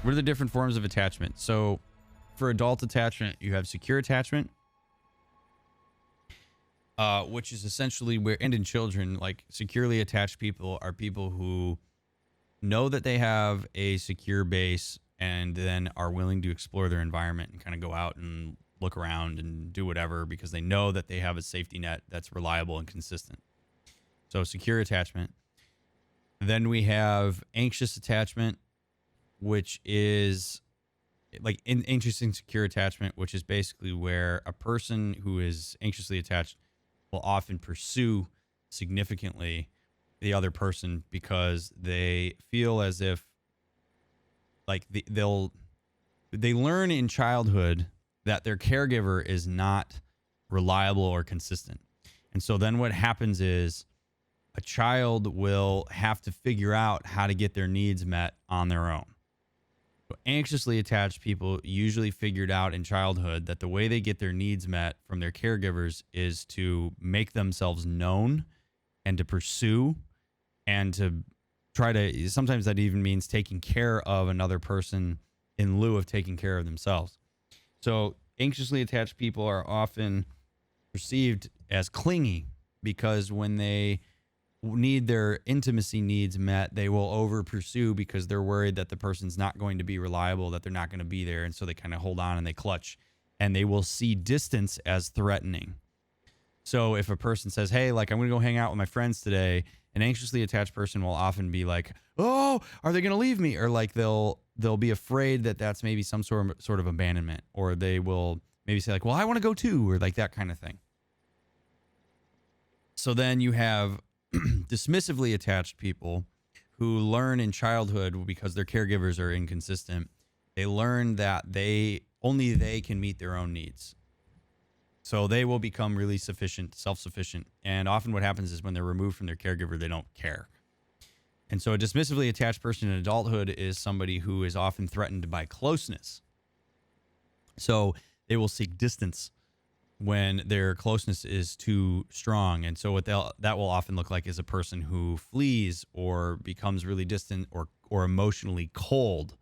What are the different forms of attachment? So for adult attachment, you have secure attachment, which is essentially where, and in children, like securely attached people are people who know that they have a secure base and then are willing to explore their environment and kind of go out and look around and do whatever because they know that they have a safety net that's reliable and consistent. So secure attachment. Then we have anxious attachment, which is like anxious and secure attachment, which is basically where a person who is anxiously attached will often pursue significantly the other person because they feel as if like they learn in childhood that their caregiver is not reliable or consistent. And so then what happens is a child will have to figure out how to get their needs met on their own. So anxiously attached people usually figured out in childhood that the way they get their needs met from their caregivers is to make themselves known and to pursue and to try to, sometimes that even means taking care of another person in lieu of taking care of themselves. So anxiously attached people are often perceived as clingy because when they need their intimacy needs met, they will over pursue because they're worried that the person's not going to be reliable, that they're not going to be there. And so they kind of hold on and they clutch, and they will see distance as threatening. So if a person says, hey, like I'm going to go hang out with my friends today, an anxiously attached person will often be like, oh, are they going to leave me? Or like they'll be afraid that that's maybe some sort of abandonment, or they will maybe say like, well, I want to go too, or like that kind of thing. So then you have dismissively attached people who learn in childhood because their caregivers are inconsistent. They learn that only they can meet their own needs. So they will become really self-sufficient. And often what happens is when they're removed from their caregiver, they don't care. And so a dismissively attached person in adulthood is somebody who is often threatened by closeness. So they will seek distance when their closeness is too strong. And so what that will often look like is a person who flees or becomes really distant or emotionally cold.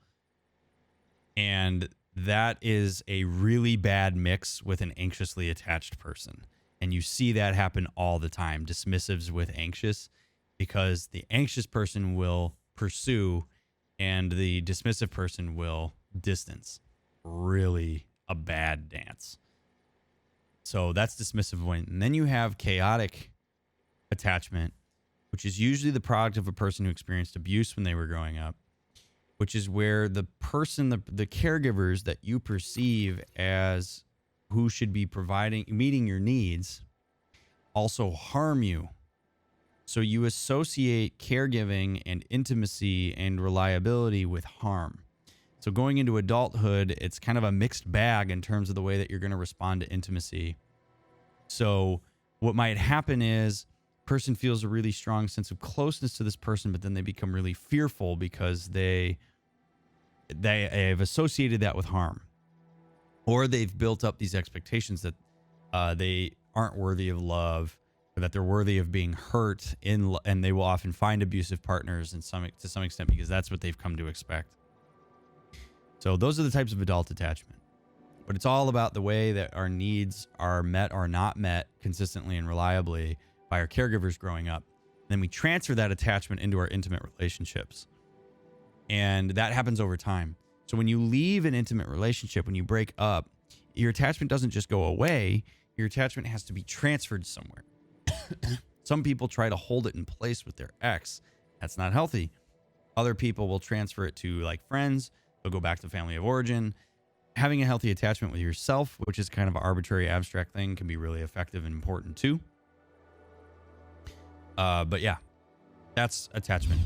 And that is a really bad mix with an anxiously attached person. And you see that happen all the time, dismissives with anxious, because the anxious person will pursue and the dismissive person will distance. Really a bad dance. So that's dismissive one. And then you have chaotic attachment, which is usually the product of a person who experienced abuse when they were growing up, which is where the person, the caregivers that you perceive as who should be meeting your needs also harm you. So you associate caregiving and intimacy and reliability with harm. So going into adulthood, it's kind of a mixed bag in terms of the way that you're going to respond to intimacy. So what might happen is person feels a really strong sense of closeness to this person, but then they become really fearful because they have associated that with harm, or they've built up these expectations that they aren't worthy of love, or that they're worthy of being hurt and they will often find abusive partners to some extent because that's what they've come to expect. So those are the types of adult attachment, but it's all about the way that our needs are met or not met consistently and reliably by our caregivers growing up. And then we transfer that attachment into our intimate relationships. And that happens over time. So when you leave an intimate relationship, when you break up, your attachment doesn't just go away. Your attachment has to be transferred somewhere. Some people try to hold it in place with their ex. That's not healthy. Other people will transfer it to like friends. They'll go back to family of origin. Having a healthy attachment with yourself, which is kind of an arbitrary, abstract thing, can be really effective and important too. But yeah, that's attachment.